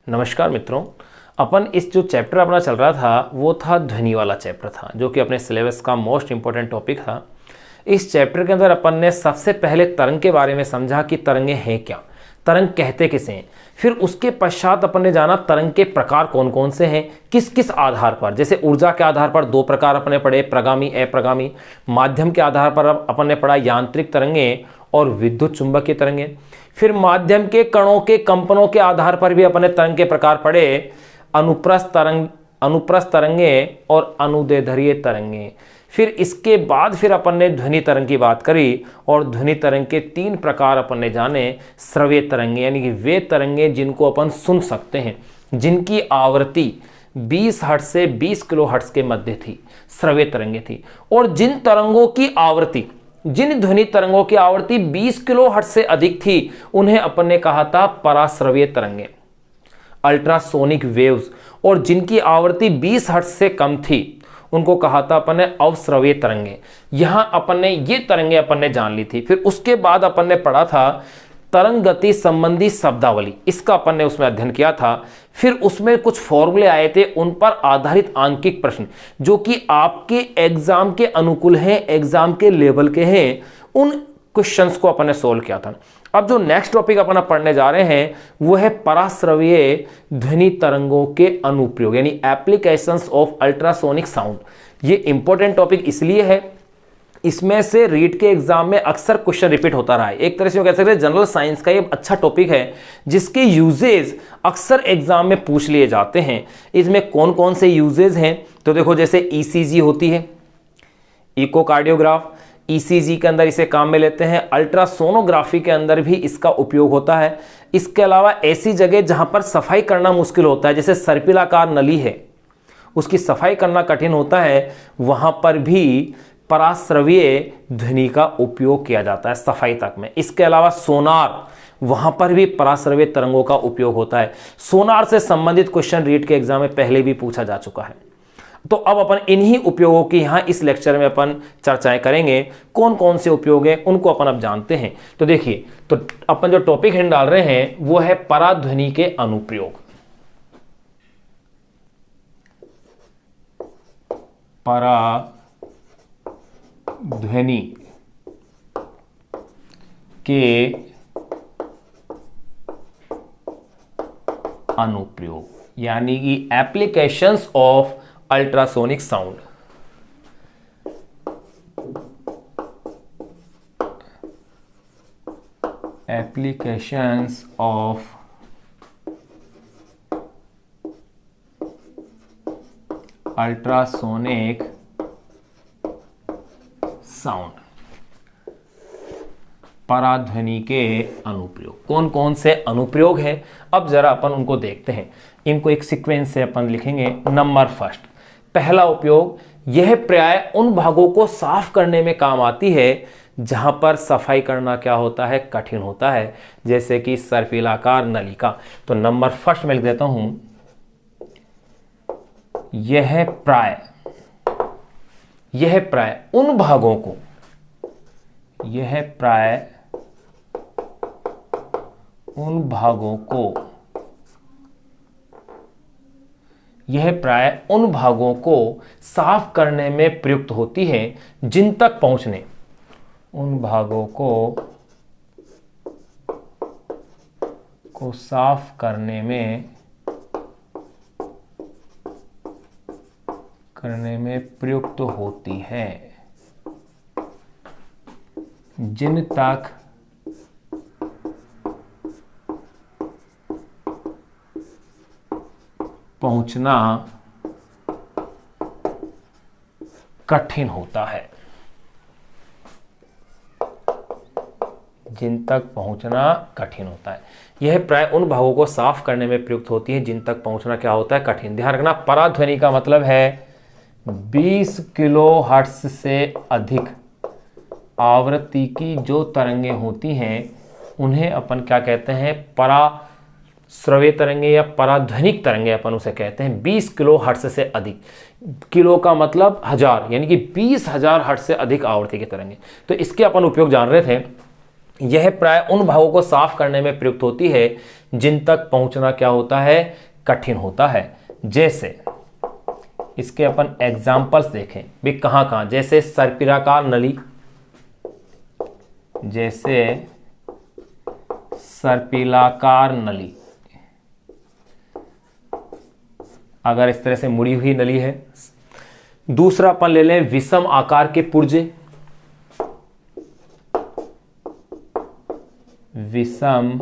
नमस्कार मित्रों। अपन इस जो चैप्टर अपना चल रहा था वो था ध्वनि वाला चैप्टर था, जो कि अपने सिलेबस का मोस्ट इंपॉर्टेंट टॉपिक था। इस चैप्टर के अंदर अपन ने सबसे पहले तरंग के बारे में समझा कि तरंगे हैं क्या, तरंग कहते किसे हैं। फिर उसके पश्चात अपन ने जाना तरंग के प्रकार कौन कौन से हैं, किस किस आधार पर। जैसे ऊर्जा के आधार पर दो प्रकार अपन ने पढ़े, प्रगामी अप्रगामी। माध्यम के आधार पर अपन ने पढ़ा यांत्रिक तरंगे और विद्युत चुंबकीय तरंगे। फिर माध्यम के कणों के कंपनों के आधार पर भी अपन ने तरंग के प्रकार पढ़े, अनुप्रस्थ तरंगे और अनुदैर्ध्य तरंगे। फिर इसके बाद फिर अपन ने ध्वनि तरंग की बात करी और ध्वनि तरंग के तीन प्रकार अपन ने जाने। श्रव्य तरंगे यानी कि वे तरंगे जिनको अपन सुन सकते हैं, जिनकी आवृत्ति 20 हर्ट्ज से 20 किलो हर्ट्ज के मध्य थी, श्रव्य तरंगे थी। और जिन तरंगों की आवृत्ति, जिन ध्वनि तरंगों की आवृत्ति 20 किलो हर्ट्ज से अधिक थी, उन्हें अपन ने कहा था पराश्रव्य तरंगे, अल्ट्रासोनिक वेव्स। और जिनकी आवृत्ति 20 हर्ट्ज से कम थी, उनको कहा था अपन ने अवश्रव्य तरंगे। यहां अपन ने ये तरंगे अपन ने जान ली थी। फिर उसके बाद अपन ने पढ़ा था तरंग गति संबंधी शब्दावली, इसका अपन ने उसमें अध्ययन किया था। फिर उसमें कुछ फॉर्मूले आए थे, उन पर आधारित आंकिक प्रश्न जो कि आपके एग्जाम के अनुकूल हैं, एग्जाम के लेवल के हैं, उन क्वेश्चंस को अपन ने सोल्व किया था। अब जो नेक्स्ट टॉपिक अपन पढ़ने जा रहे हैं वो है पराश्रव्य ध्वनि तरंगों के अनुप्रयोग, यानी एप्लीकेशंस ऑफ अल्ट्रासोनिक साउंड। ये इंपॉर्टेंट टॉपिक इसलिए है, इसमें से रीट के एग्जाम में अक्सर क्वेश्चन रिपीट होता रहा है। एक तरह से कह सकते हैं जनरल साइंस का ये अच्छा टॉपिक है जिसके यूजेज अक्सर एग्जाम में पूछ लिए जाते हैं। इसमें कौन कौन से यूजेज हैं, तो देखो जैसे ईसीजी होती है, इकोकार्डियोग्राफ, ईसीजी के अंदर इसे काम में लेते हैं। अल्ट्रासोनोग्राफी के अंदर भी इसका उपयोग होता है। इसके अलावा ऐसी जगह जहां पर सफाई करना मुश्किल होता है, जैसे सर्पिलाकार नली है, उसकी सफाई करना कठिन होता है, वहां पर भी पराश्रव्य ध्वनि का उपयोग किया जाता है सफाई तक में। इसके अलावा सोनार, वहां पर भी पराश्रव्य तरंगों का उपयोग होता है। सोनार से संबंधित क्वेश्चन रीट के एग्जाम में पहले भी पूछा जा चुका है। तो अब अपन इन्हीं उपयोगों की यहां इस लेक्चर में अपन चर्चाएं करेंगे। कौन कौन से उपयोग हैं उनको अपन अब जानते हैं। तो देखिए, तो अपन जो टॉपिक हेड डाल रहे हैं वो है पराध्वनि के अनुप्रयोग। पराध्वनि के अनुप्रयोग यानी कि applications of ultrasonic sound. Applications of ultrasonic sound, पराध्वनि के अनुप्रयोग। कौन कौन से अनुप्रयोग हैं, अब जरा अपन उनको देखते हैं। इनको एक सीक्वेंस से अपन लिखेंगे। नंबर फर्स्ट, पहला उपयोग, यह प्राय उन भागों को साफ करने में काम आती है जहां पर सफाई करना क्या होता है, कठिन होता है, जैसे कि सर्पिलाकार नलिका। तो नंबर फर्स्ट में लिख देता हूं, यह प्राय उन भागों को, यह प्राय उन भागों को साफ करने में प्रयुक्त होती है जिन तक पहुंचने, उन भागों को साफ करने में प्रयुक्त होती है, जिन तक पहुंचना कठिन होता है, जिन तक पहुंचना कठिन होता है। यह प्राय उन भागों को साफ करने में प्रयुक्त होती है जिन तक पहुंचना क्या होता है, कठिन। ध्यान रखना, पराध्वनि का मतलब है 20 किलो हर्ट्ज से अधिक आवृत्ति की जो तरंगें होती हैं उन्हें अपन क्या कहते हैं, पराश्रव्य तरंगे या पराध्वनिक तरंगे अपन उसे कहते हैं। 20 किलो हर्ट्ज से अधिक, किलो का मतलब हजार, यानी कि 20,000 हर्ट्ज से अधिक आवृत्ति की तरंगे। तो इसके अपन उपयोग जान रहे थे। यह प्राय उन भागों को साफ करने में प्रयुक्त होती है जिन तक पहुंचना क्या होता है, कठिन होता है। जैसे इसके अपन एग्जाम्पल्स देखें भी कहां कहां, जैसे सर्पिलाकार नली, जैसे सर्पिलाकार नली, अगर इस तरह से मुड़ी हुई नली है। दूसरा अपन ले लें विषम आकार के पुर्जे, विषम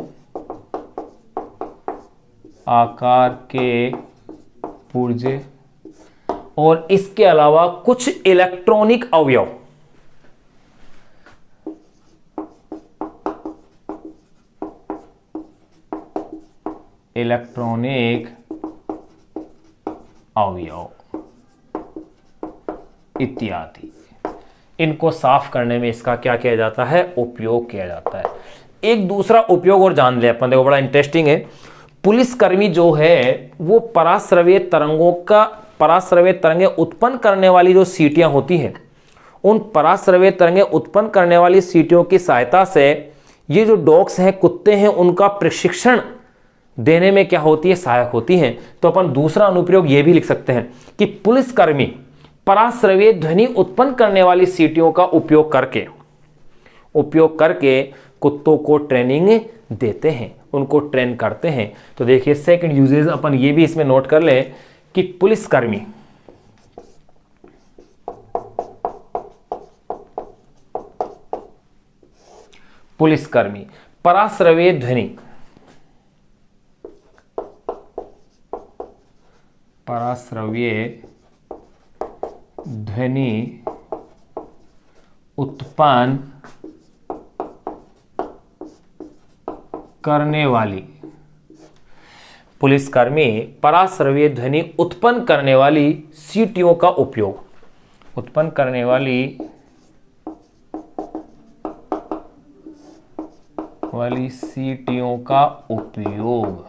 आकार के पुर्जे, और इसके अलावा कुछ इलेक्ट्रॉनिक अवयव, इलेक्ट्रॉनिक अवयव इत्यादि, इनको साफ करने में इसका क्या किया जाता है, उपयोग किया जाता है। एक दूसरा उपयोग और जान ले अपन, देखो बड़ा इंटरेस्टिंग है। पुलिसकर्मी जो है वो पराश्रव्य तरंगें उत्पन्न करने वाली जो सीटियां होती हैं, उन पराश्रव्य तरंगें उत्पन्न करने वाली सीटियों की सहायता से ये जो डॉग्स हैं, कुत्ते हैं, उनका प्रशिक्षण देने में क्या होती है, सहायक होती हैं। तो अपन दूसरा अनुप्रयोग ये भी लिख सकते हैं कि पुलिसकर्मी पराश्रव्य ध्वनि उत्पन्न करने वाली सीटियों का उपयोग करके कुत्तों को ट्रेनिंग देते हैं, उनको ट्रेन करते हैं। तो देखिए सेकंड यूजेज अपन ये भी इसमें नोट कर ले कि पुलिसकर्मी पराश्रव्य ध्वनि उत्पन्न करने वाली, पुलिसकर्मी पराश्रव्य ध्वनि उत्पन्न करने वाली सीटियों का उपयोग, उत्पन्न करने वाली सीटियों का उपयोग,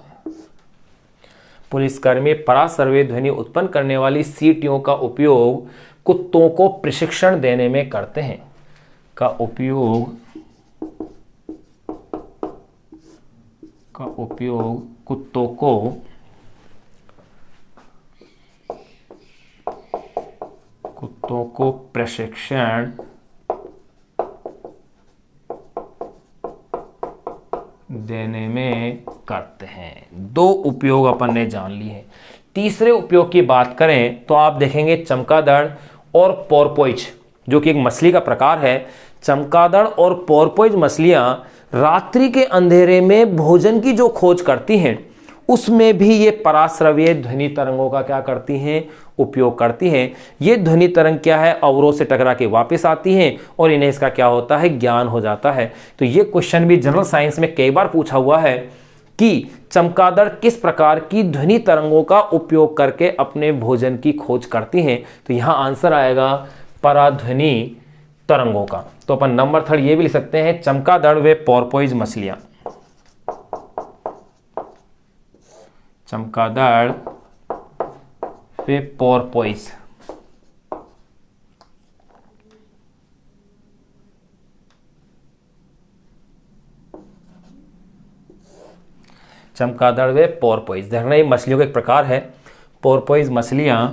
पुलिसकर्मी पराश्रव्य ध्वनि उत्पन्न करने वाली सीटियों का उपयोग कुत्तों को प्रशिक्षण देने में करते हैं, का उपयोग कुत्तों को प्रशिक्षण देने में करते हैं। दो उपयोग अपन ने जान लिए हैं। तीसरे उपयोग की बात करें तो आप देखेंगे चमगादड़ और पोर्पोइज, जो कि एक मछली का प्रकार है। चमगादड़ और पोर्पोइज मछलियां रात्रि के अंधेरे में भोजन की जो खोज करती हैं, उसमें भी ये पराश्रव्य ध्वनि तरंगों का क्या करती हैं, उपयोग करती हैं। ये ध्वनि तरंग क्या है, अवरोध से टकरा के वापस आती हैं और इन्हें इसका क्या होता है, ज्ञान हो जाता है। तो ये क्वेश्चन भी जनरल साइंस में कई बार पूछा हुआ है कि चमगादड़ किस प्रकार की ध्वनि तरंगों का उपयोग करके अपने भोजन की खोज करती हैं। तो यहां आंसर आएगा पराध्वनि तरंगों का। तो अपन नंबर 3 ये भी लिख सकते हैं, चमगादड़ व पोर्पोइज मछलियां, चमगादड़ व पोर्पोइज। चमगादड़ व पोर्पोइज, देखना ये मछलियों का एक प्रकार है। पोर्पोइज मछलियां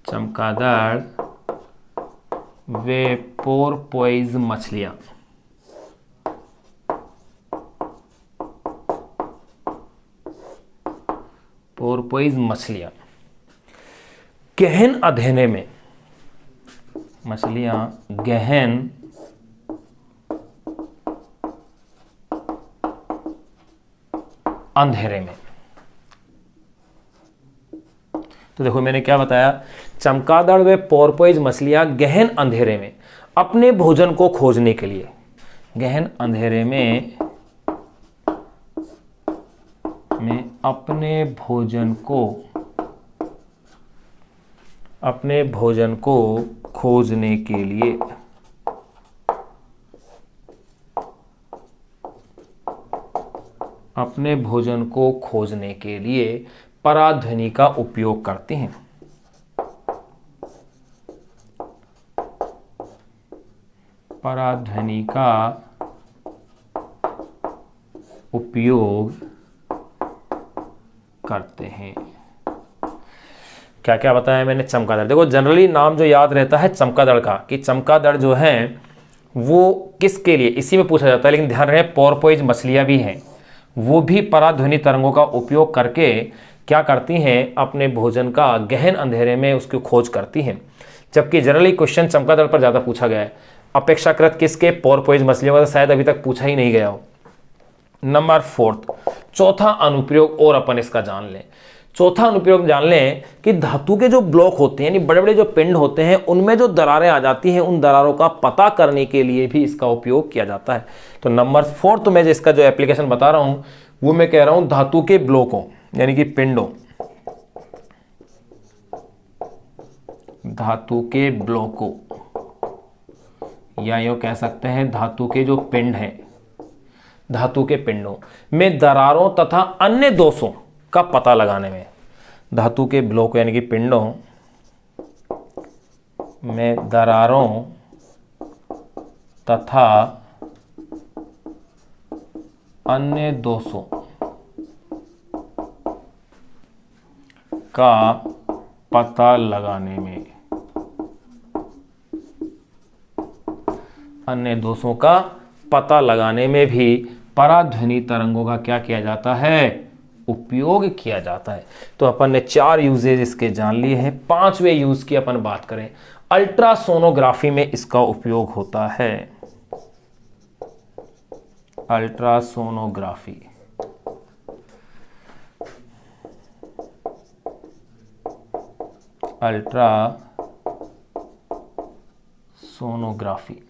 चमगादड़ व पोर्पोइज मछलियां गहन अंधेरे में, मछलियां गहन अंधेरे में। तो देखो मैंने क्या बताया, चमगादड़ व पोर्पोइज मछलियां गहन अंधेरे में अपने भोजन को खोजने के लिए, गहन अंधेरे में अपने भोजन को खोजने के लिए अपने भोजन को खोजने के लिए पराध्वनि का उपयोग करती हैं। पराध्वनि का उपयोग करते हैं। क्या क्या बताया मैंने? चमगादड़। देखो जनरली नाम जो याद रहता है चमगादड़ का, कि चमगादड़ जो है वो किसके लिए, इसी में पूछा जाता है। लेकिन ध्यान रहे पोर्पोइज मछलियां भी हैं, वो भी पराध्वनि तरंगों का उपयोग करके क्या करती हैं? अपने भोजन का गहन अंधेरे में उसकी खोज करती हैं। जबकि जनरली क्वेश्चन चमगादड़ पर ज़्यादा पूछा गया है, अपेक्षाकृत किसके? पोर्पोइज मछलियों का तो शायद अभी तक पूछा ही नहीं गया हो। नंबर 4, चौथा अनुप्रयोग और अपन इसका जान लें। चौथा अनुप्रयोग जान लें कि धातु के जो ब्लॉक होते हैं, यानी बड़े बड़े जो पिंड होते हैं, उनमें जो दरारें आ जाती हैं, उन दरारों का पता करने के लिए भी इसका उपयोग किया जाता है। तो नंबर 4 तो मैं इसका जो एप्लीकेशन बता रहा हूं वो मैं कह रहा हूं धातु के ब्लॉकों यानी कि पिंडों, धातु के ब्लॉकों, या यूं कह सकते हैं धातु के जो पिंड हैं, धातु के पिंडों में दरारों तथा अन्य दोषों का पता लगाने में। धातु के ब्लॉक यानी कि पिंडों में दरारों तथा अन्य दोषों का पता लगाने में, अन्य दोषों का पता लगाने में भी पराध्वनि तरंगों का क्या किया जाता है? उपयोग किया जाता है। तो अपन ने 4 यूजेज इसके जान लिए हैं। 5वें यूज की अपन बात करें, अल्ट्रासोनोग्राफी में इसका उपयोग होता है। अल्ट्रासोनोग्राफी, अल्ट्रासोनोग्राफी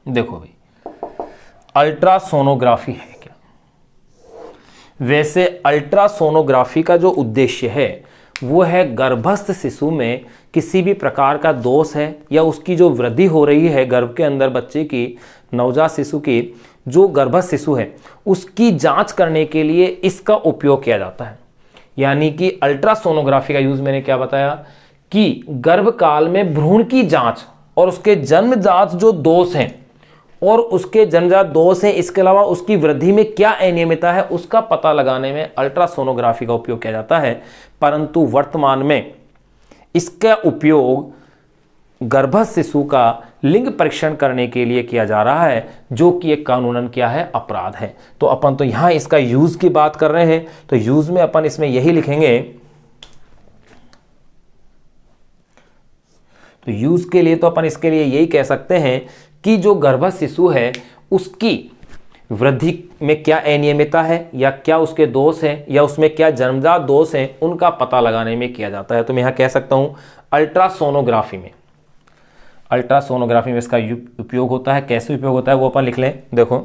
देखो भाई, अल्ट्रासोनोग्राफी है क्या? वैसे अल्ट्रासोनोग्राफी का जो उद्देश्य है वो है गर्भस्थ शिशु में किसी भी प्रकार का दोष है या उसकी जो वृद्धि हो रही है गर्भ के अंदर बच्चे की, नवजात शिशु की, जो गर्भस्थ शिशु है उसकी जांच करने के लिए इसका उपयोग किया जाता है। यानी कि अल्ट्रासोनोग्राफी का यूज मैंने क्या बताया कि गर्भकाल में भ्रूण की जांच और उसके जन्मजात जो दोष हैं और उसके जन्मजात दोष हैं, इसके अलावा उसकी वृद्धि में क्या अनियमितता है उसका पता लगाने में अल्ट्रासोनोग्राफी का उपयोग किया जाता है। परंतु वर्तमान में इसका उपयोग गर्भस्थ शिशु का लिंग परीक्षण करने के लिए किया जा रहा है, जो कि एक कानूनन क्या है? अपराध है। तो अपन तो यहां इसका यूज की बात कर रहे हैं, तो यूज में अपन इसमें यही लिखेंगे। तो यूज के लिए तो अपन इसके लिए यही कह सकते हैं कि जो गर्भस्थ शिशु है उसकी वृद्धि में क्या अनियमितता है या क्या उसके दोष हैं या उसमें क्या जन्मजात दोष हैं, उनका पता लगाने में किया जाता है। तो मैं यहां कह सकता हूं अल्ट्रासोनोग्राफी में, अल्ट्रासोनोग्राफी में इसका उपयोग होता है। कैसे उपयोग होता है वो अपन लिख लें। देखो,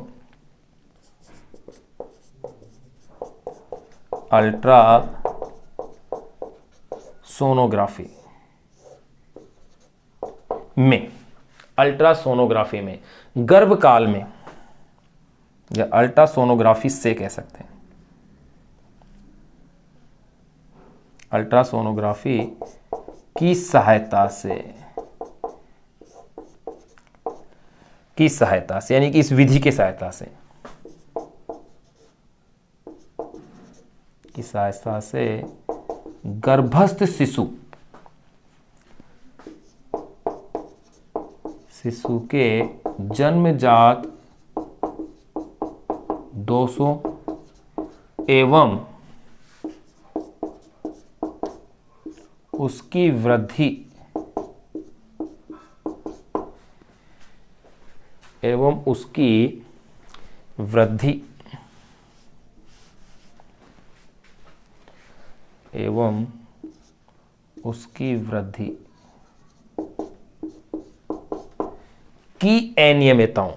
अल्ट्रासोनोग्राफी में, अल्ट्रासोनोग्राफी में गर्भकाल में, या अल्ट्रासोनोग्राफी से कह सकते हैं, अल्ट्रासोनोग्राफी की सहायता से यानी कि इस विधि की सहायता से गर्भस्थ शिशु के जन्मजात दोषों एवं उसकी वृद्धि की अनियमितताओं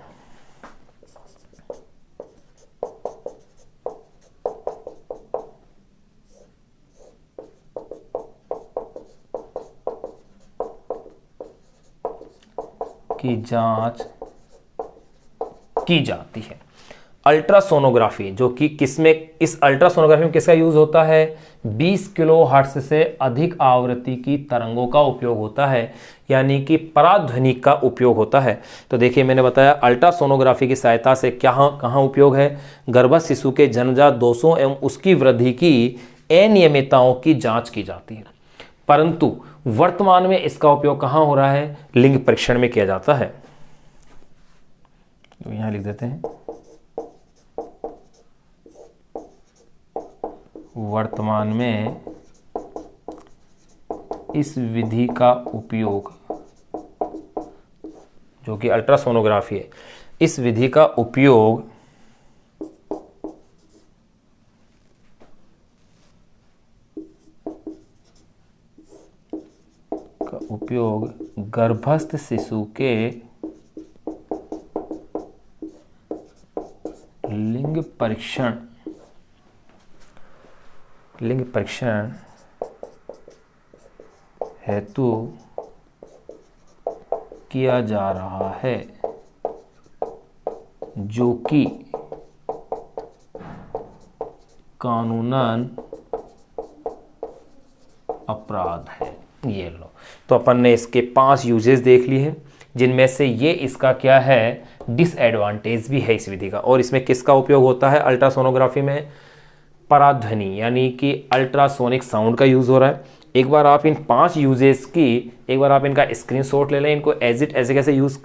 की जांच की जाती है। अल्ट्रासोनोग्राफी, जो कि किसमें, इस अल्ट्रासोनोग्राफी में किसका यूज होता है, 20 किलो हर्ट्ज से अधिक आवृत्ति की तरंगों का उपयोग होता है, यानी कि पराध्वनि का उपयोग होता है। तो देखिए मैंने बताया अल्ट्रासोनोग्राफी की सहायता से क्या कहाँ उपयोग है, गर्भस्थ शिशु के जन्मजात दोषों एवं उसकी वृद्धि की अनियमितताओं की जांच की जाती है। परंतु वर्तमान में इसका उपयोग कहाँ हो रहा है, लिंग परीक्षण में किया जाता है। तो यहां लिख देते हैं, वर्तमान में इस विधि का उपयोग, जो कि अल्ट्रासोनोग्राफी है, इस विधि का उपयोग गर्भस्थ शिशु के लिंग परीक्षण हेतु किया जा रहा है, जो कि कानूनन अपराध है। ये लो, तो अपन ने इसके 5 यूजेस देख लिए हैं, जिनमें से ये इसका क्या है, डिसएडवांटेज भी है इस विधि का। और इसमें किसका उपयोग होता है, अल्ट्रासोनोग्राफी में पराध्वनि यानी कि अल्ट्रासोनिक साउंड का यूज हो रहा है। एक बार आप इन 5 यूजेस की, एक बार आप इनका स्क्रीनशॉट ले लें, इनको एज इट ऐसे कैसे यूज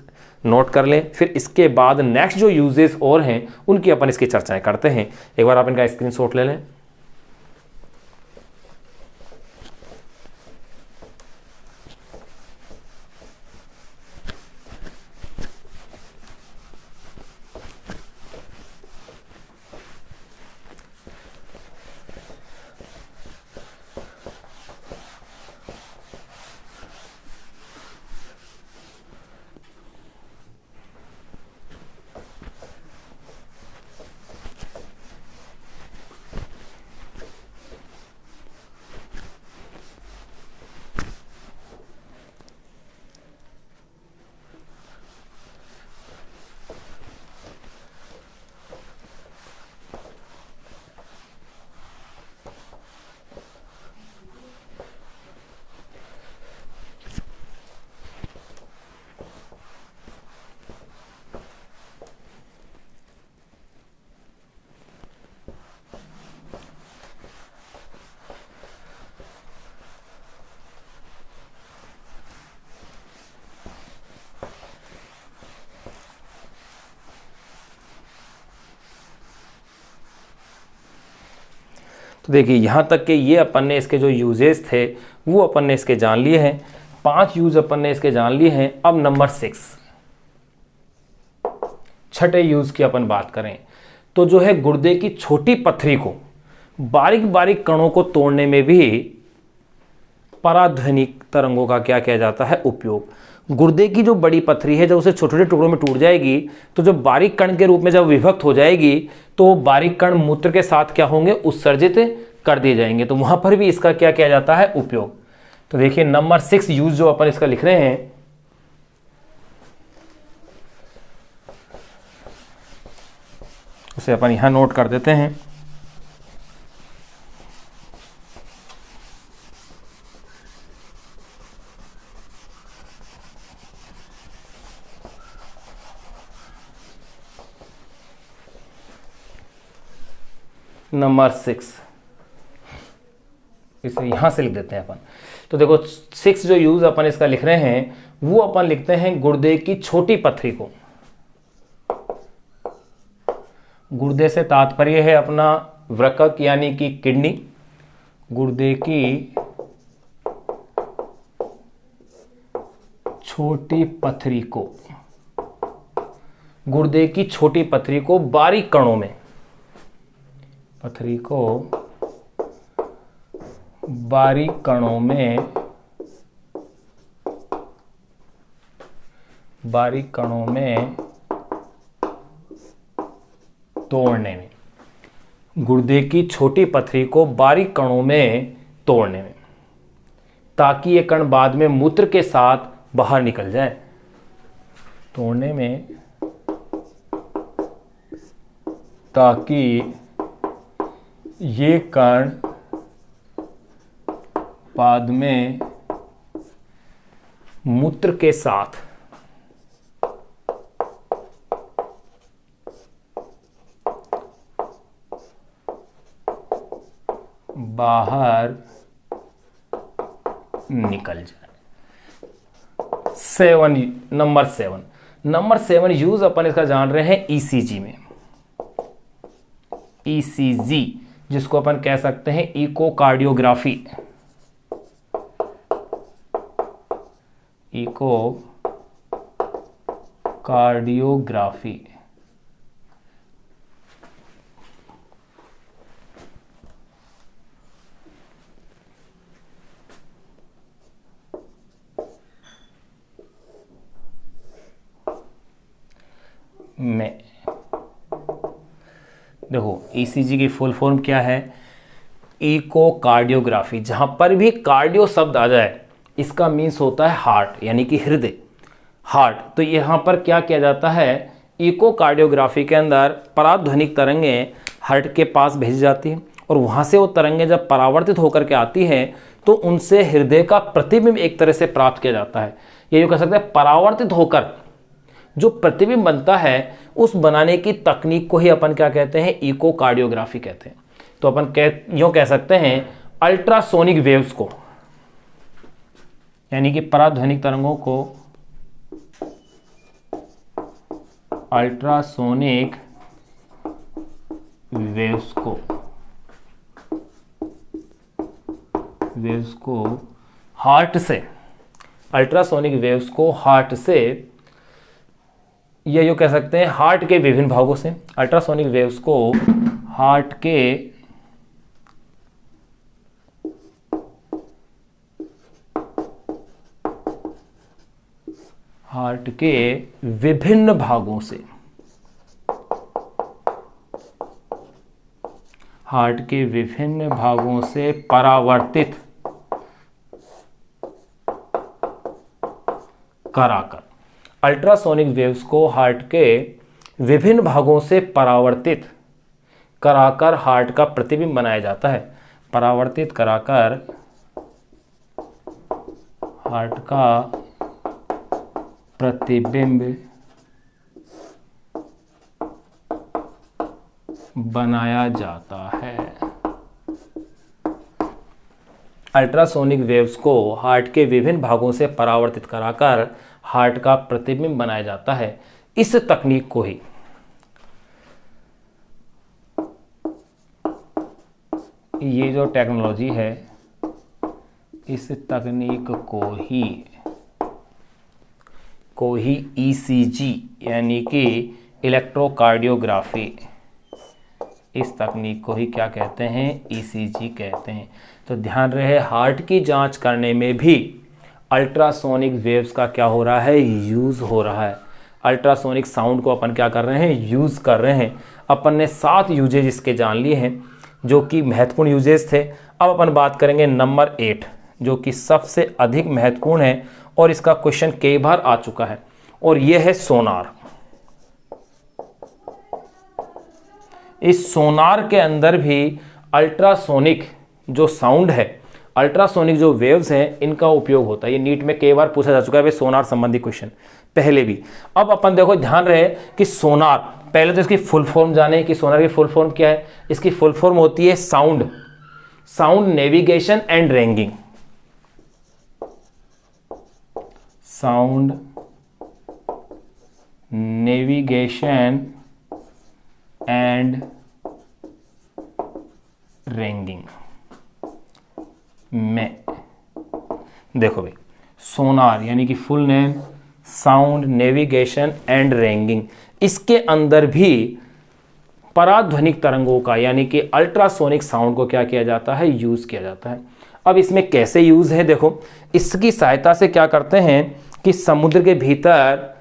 नोट कर लें, फिर इसके बाद नेक्स्ट जो यूजेस और हैं उनकी अपन इसकी चर्चाएं करते हैं। एक बार आप इनका स्क्रीनशॉट ले लें। तो देखिए यहाँ तक के ये अपन ने इसके जो यूजेस थे वो अपन ने इसके जान लिए हैं, 5 यूज अपन ने इसके जान लिए हैं। अब नंबर 6, छठे यूज की अपन बात करें तो जो है गुर्दे की छोटी पथरी को बारीक बारीक कणों को तोड़ने में भी पराध्वनिक तरंगों का क्या किया जाता है, उपयोग। गुर्दे की जो बड़ी पथरी है जब उसे छोटे छोटे टुकड़ों में टूट जाएगी तो जो बारीक कण के रूप में जब विभक्त हो जाएगी तो बारीक कण मूत्र के साथ क्या होंगे, उत्सर्जित कर दिए जाएंगे। तो वहां पर भी इसका क्या किया जाता है, उपयोग। तो देखिए नंबर 6 यूज जो अपन इसका लिख रहे हैं, उसे अपन यहां नोट कर देते हैं। नंबर 6 इसे यहां से लिख देते हैं अपन। तो देखो 6 जो यूज अपन इसका लिख रहे हैं वो अपन लिखते हैं गुर्दे की छोटी पथरी को। गुर्दे से तात्पर्य है अपना वृक्क यानी कि किडनी। गुर्दे की छोटी पथरी को, गुर्दे की छोटी पथरी को बारीक कणों में, पथरी को बारीक कणों में, बारीक कणों में तोड़ने में, गुर्दे की छोटी पथरी को बारीक कणों में तोड़ने में, ताकि ये कण बाद में मूत्र के साथ बाहर निकल जाए। तोड़ने में, ताकि ये कण बाद में मूत्र के साथ बाहर निकल जाए। नंबर 7 यूज अपन इसका जान रहे हैं ईसीजी में। ईसीजी जिसको अपन कह सकते हैं इकोकार्डियोग्राफी। इकोकार्डियोग्राफी में, देखो ईसीजी की फुल फॉर्म क्या है, इकोकार्डियोग्राफी। जहां पर भी कार्डियो शब्द आ जाए इसका मीन्स होता है हार्ट, यानी कि हृदय, हार्ट। तो यहां पर क्या किया जाता है, इकोकार्डियोग्राफी के अंदर पराध्वनिक तरंगें हार्ट के पास भेजी जाती हैं और वहां से वो तरंगें जब परावर्तित होकर के आती हैं तो उनसे हृदय का प्रतिबिंब एक तरह से प्राप्त किया जाता है। ये जो कह सकते हैं परावर्तित होकर जो प्रतिबिंब बनता है उस बनाने की तकनीक को ही अपन क्या कहते हैं, इकोकार्डियोग्राफी कहते हैं। तो अपन यूं कह सकते हैं अल्ट्रासोनिक वेव्स को, यानी कि पराध्वनिक तरंगों को अल्ट्रासोनिक वेव्स को हार्ट से, अल्ट्रासोनिक वेव्स को हार्ट से, या यूं कह सकते हैं हार्ट के विभिन्न भागों से, अल्ट्रासोनिक वेव्स को हार्ट के विभिन्न भागों से, हार्ट के विभिन्न भागों से परावर्तित कराकर, अल्ट्रासोनिक वेव्स को हार्ट के विभिन्न भागों से परावर्तित कराकर हार्ट का प्रतिबिंब बनाया जाता है। परावर्तित कराकर हार्ट का प्रतिबिंब बनाया जाता है। अल्ट्रासोनिक वेव्स को हार्ट के विभिन्न भागों से परावर्तित कराकर हार्ट का प्रतिबिंब बनाया जाता है। इस तकनीक को ही ये जो टेक्नोलॉजी है, इस तकनीक को ही ईसीजी यानी कि इलेक्ट्रोकार्डियोग्राफी, इस तकनीक को ही क्या कहते हैं, ईसीजी कहते हैं। तो ध्यान रहे हार्ट की जांच करने में भी अल्ट्रासोनिक वेव्स का क्या हो रहा है, यूज़ हो रहा है। अल्ट्रासोनिक साउंड को अपन क्या कर रहे हैं, यूज़ कर रहे हैं। अपन ने 7 यूजेज इसके जान लिए हैं जो कि महत्वपूर्ण यूजेज थे। अब अपन बात करेंगे नंबर 8 जो कि सबसे अधिक महत्वपूर्ण है और इसका क्वेश्चन कई बार आ चुका है, और यह है सोनार। इस सोनार के अंदर भी अल्ट्रासोनिक जो साउंड है, अल्ट्रासोनिक जो वेव्स हैं, इनका उपयोग होता है। ये नीट में कई बार पूछा जा चुका है भाई सोनार संबंधी क्वेश्चन पहले भी। अब अपन देखो ध्यान रहे कि सोनार, पहले तो इसकी फुल फॉर्म जाने कि सोनार की फुल फॉर्म क्या है। इसकी फुल फॉर्म होती है sound navigation and ranging. Sound navigation and ranging में देखो भाई, सोनार यानी कि full name sound navigation and ranging, इसके अंदर भी पराध्वनिक तरंगों का यानी कि अल्ट्रासोनिक साउंड को क्या किया जाता है, यूज किया जाता है। अब इसमें कैसे यूज है, देखो इसकी सहायता से क्या करते हैं कि समुद्र के भीतर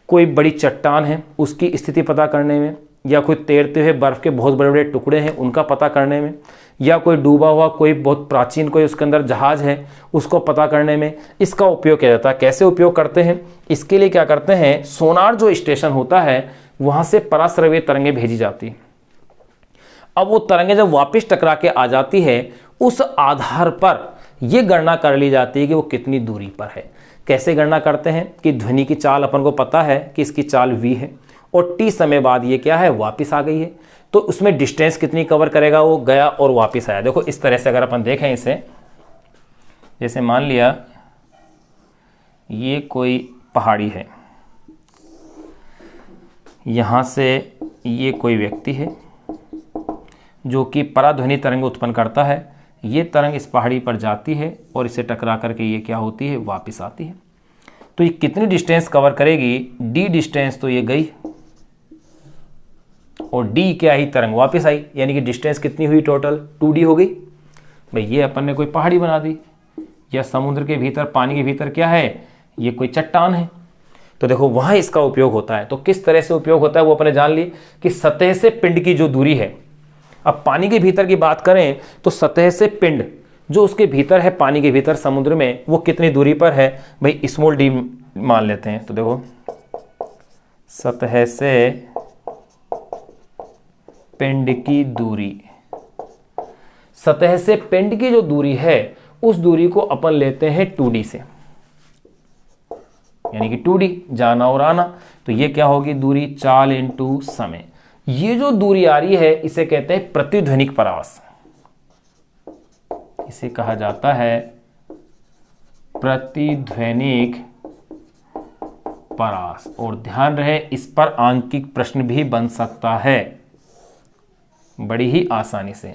कोई बड़ी चट्टान है, उसकी स्थिति पता करने में, या कोई तैरते हुए बर्फ़ के बहुत बड़े बड़े टुकड़े हैं उनका पता करने में, या कोई डूबा हुआ कोई बहुत प्राचीन कोई उसके अंदर जहाज़ है उसको पता करने में इसका उपयोग किया जाता है। कैसे उपयोग करते हैं, इसके लिए क्या करते हैं, सोनार जो स्टेशन होता है वहाँ से पराश्रव्य तरंगें भेजी जाती है। अब वो तरंगें जब वापस टकरा के आ जाती है उस आधार पर ये गणना कर ली जाती है कि वो कितनी दूरी पर है। कैसे गणना करते हैं कि ध्वनि की चाल अपन को पता है कि इसकी चाल v है और t समय बाद ये क्या है, वापस आ गई है, तो उसमें डिस्टेंस कितनी कवर करेगा, वो गया और वापस आया। देखो इस तरह से अगर अपन देखें इसे, जैसे मान लिया ये कोई पहाड़ी है, यहाँ से ये कोई व्यक्ति है जो कि पराध्वनि तरंग उत्पन्न करता है। ये तरंग इस पहाड़ी पर जाती है और इसे टकरा करके ये क्या होती है, वापस आती है। तो ये कितनी डिस्टेंस कवर करेगी, d डिस्टेंस तो ये गई और d क्या ही, तरंग वापस आई, यानी कि डिस्टेंस कितनी हुई, टोटल 2d हो गई। भाई ये अपन ने कोई पहाड़ी बना दी, या समुद्र के भीतर पानी के भीतर क्या है, ये कोई चट्टान है, तो देखो वहाँ इसका उपयोग होता है। तो किस तरह से उपयोग होता है वो अपने जान ली कि सतह से पिंड की जो दूरी है, अब पानी के भीतर की बात करें तो सतह से पिंड जो उसके भीतर है, पानी के भीतर समुद्र में, वो कितनी दूरी पर है, भाई स्मॉल d मान लेते हैं। तो देखो सतह से पिंड की दूरी, सतह से पिंड की जो दूरी है उस दूरी को अपन लेते हैं 2d से, यानी कि 2d जाना और आना। तो ये क्या होगी, दूरी चाल इंटू समय। ये जो दूरी आ रही है इसे कहते हैं प्रतिध्वनिक परास, इसे कहा जाता है प्रतिध्वनिक परास। और ध्यान रहे इस पर आंकिक प्रश्न भी बन सकता है बड़ी ही आसानी से।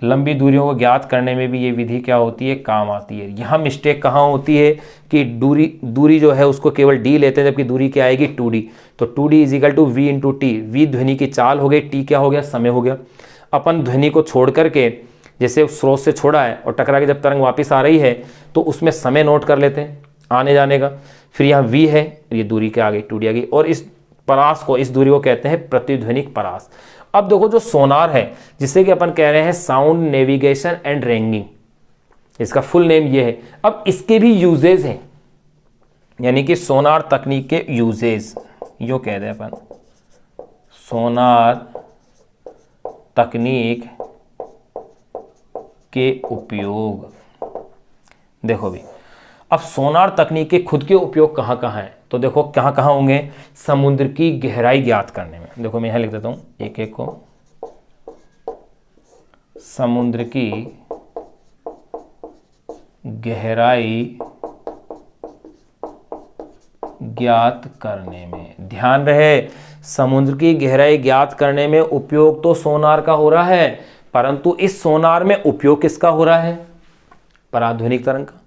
लंबी दूरियों को ज्ञात करने में भी ये विधि क्या होती है, काम आती है। यहाँ मिस्टेक कहाँ होती है कि दूरी जो है उसको केवल d लेते हैं, जबकि दूरी क्या आएगी 2d। तो 2d is equal to v into T. v ध्वनि की चाल हो गई, t क्या हो गया, समय हो गया। अपन ध्वनि को छोड़ करके, जैसे स्रोत से छोड़ा है और टकरा के जब तरंग वापस आ रही है तो उसमें समय नोट कर लेते हैं आने जाने का। फिर यहाँ v है, ये दूरी क्या आ गई, 2d आ गई। और इस परास को, इस दूरी को कहते हैं प्रतिध्वनिक परास। अब देखो जो सोनार है जिसे कि अपन कह रहे हैं साउंड नेविगेशन एंड रैंगिंग, इसका फुल नेम ये है। अब इसके भी यूजेज हैं, यानी कि सोनार तकनीक के यूजेज, यो कह दे अपन सोनार तकनीक के उपयोग। देखो भी अब सोनार तकनीक के खुद के उपयोग कहाँ कहाँ हैं, तो देखो कहाँ कहाँ होंगे, समुद्र की गहराई ज्ञात करने में। देखो मैं यहाँ लिख देता हूँ एक एक को, समुद्र की गहराई ज्ञात करने में। ध्यान रहे समुद्र की गहराई ज्ञात करने में उपयोग तो सोनार का हो रहा है, परंतु इस सोनार में उपयोग किसका हो रहा है, पराध्वनिक तरंग का।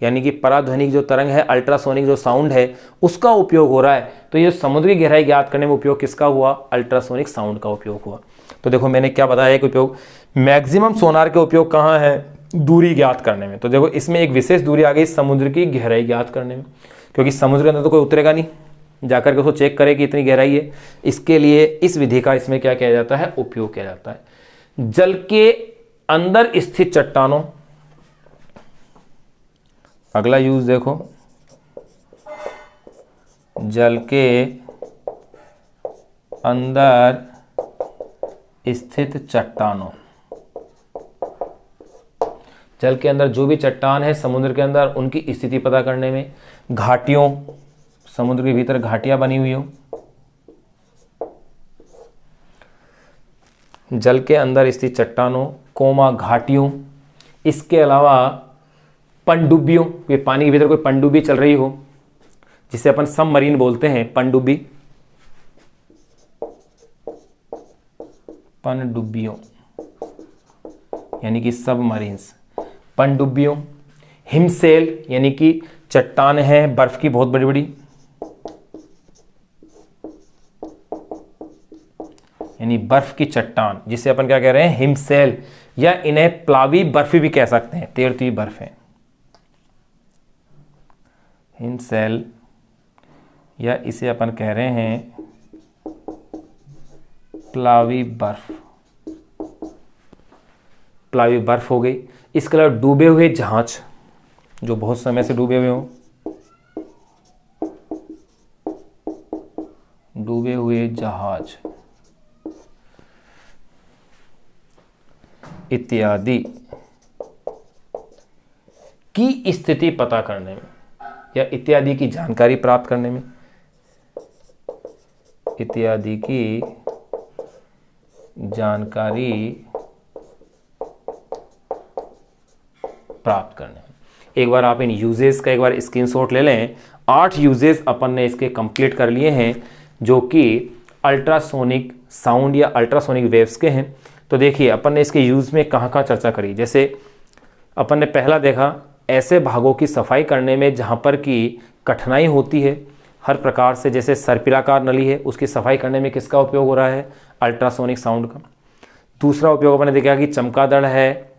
यानी कि पराध्वनिक जो तरंग है, अल्ट्रासोनिक जो साउंड है, उसका उपयोग हो रहा है। तो ये समुद्री गहराई ज्ञात करने में उपयोग किसका हुआ, अल्ट्रासोनिक साउंड का उपयोग हुआ। तो देखो मैंने क्या बताया, एक उपयोग मैक्सिमम सोनार के उपयोग कहाँ है, दूरी ज्ञात करने में। तो देखो इसमें एक विशेष दूरी आ गई समुद्र की गहराई ज्ञात करने में, क्योंकि समुद्र के अंदर तो कोई उतरेगा नहीं, जाकर के उसको चेक करे कि इतनी गहराई है। इसके लिए इस विधि का इसमें क्या किया जाता है, उपयोग किया जाता है। जल के अंदर स्थित चट्टानों, अगला यूज देखो, जल के अंदर स्थित चट्टानों। जल के अंदर जो भी चट्टान है समुद्र के अंदर, उनकी स्थिति पता करने में। घाटियों, समुद्र के भीतर घाटियां बनी हुई हो, जल के अंदर स्थित चट्टानों कोमा घाटियों। इसके अलावा पनडुब्बियों, ये पानी के भीतर कोई पनडुब्बी चल रही हो, जिसे अपन सबमरीन बोलते हैं, पनडुब्बी, पनडुब्बियों यानी कि सबमरीन्स, पनडुब्बियों। हिमसेल यानी कि चट्टान है बर्फ की बहुत बड़ी बड़ी, यानी बर्फ की चट्टान, जिसे अपन क्या कह रहे हैं, हिमसेल, या इन्हें प्लावी बर्फ भी कह सकते हैं, तैरती हुई बर्फ है, हिमसेल, या इसे अपन कह रहे हैं प्लावी बर्फ, प्लावी बर्फ हो गई। इसके अलावा डूबे हुए जहाज, जो बहुत समय से डूबे हुए हों, डूबे हुए जहाज इत्यादि की स्थिति पता करने में या इत्यादि की जानकारी प्राप्त करने में, इत्यादि की जानकारी प्राप्त करने में। एक बार आप इन यूजेस का एक बार स्क्रीनशॉट ले लें। 8 यूजेस अपन ने इसके कंप्लीट कर लिए हैं जो कि अल्ट्रासोनिक साउंड या अल्ट्रासोनिक वेव्स के हैं। तो देखिए अपन ने इसके यूज़ में कहाँ कहाँ चर्चा करी। जैसे अपन ने पहला देखा ऐसे भागों की सफाई करने में जहाँ पर कि कठिनाई होती है हर प्रकार से, जैसे सर्पिलाकार नली है उसकी सफाई करने में किसका उपयोग हो रहा है, अल्ट्रासोनिक साउंड का। दूसरा उपयोग अपन ने देखा कि चमगादड़ है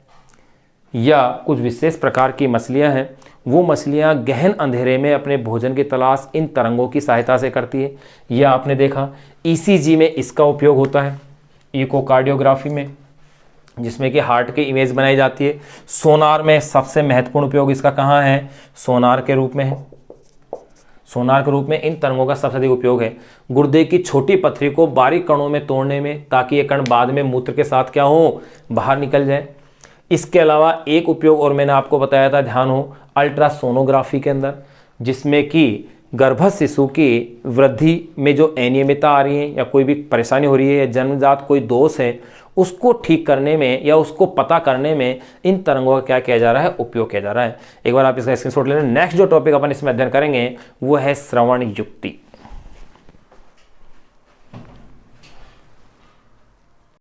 या कुछ विशेष प्रकार की मछलियां हैं, वो मछलियां गहन अंधेरे में अपने भोजन की तलाश इन तरंगों की सहायता से करती है। या आपने देखा ईसीजी में इसका उपयोग होता है, इकोकार्डियोग्राफी में, जिसमें कि हार्ट की इमेज बनाई जाती है। सोनार में सबसे महत्वपूर्ण उपयोग इसका कहाँ है, सोनार के रूप में है। सोनार के रूप में इन तरंगों का सबसे अधिक उपयोग है गुर्दे की छोटी पथरी को बारीक कणों में तोड़ने में, ताकि ये कण बाद में मूत्र के साथ क्या हो, बाहर निकल जाए। इसके अलावा एक उपयोग और मैंने आपको बताया था, ध्यान हो, अल्ट्रासोनोग्राफी के अंदर, जिसमें कि गर्भस्थ शिशु की वृद्धि में जो अनियमितता आ रही है या कोई भी परेशानी हो रही है या जन्मजात कोई दोष है उसको ठीक करने में या उसको पता करने में इन तरंगों का क्या किया जा रहा है, उपयोग किया जा रहा है। एक बार आप इसका स्क्रीनशॉट ले लें। नेक्स्ट जो टॉपिक अपन इसमें अध्ययन करेंगे वो है श्रवण युक्ति।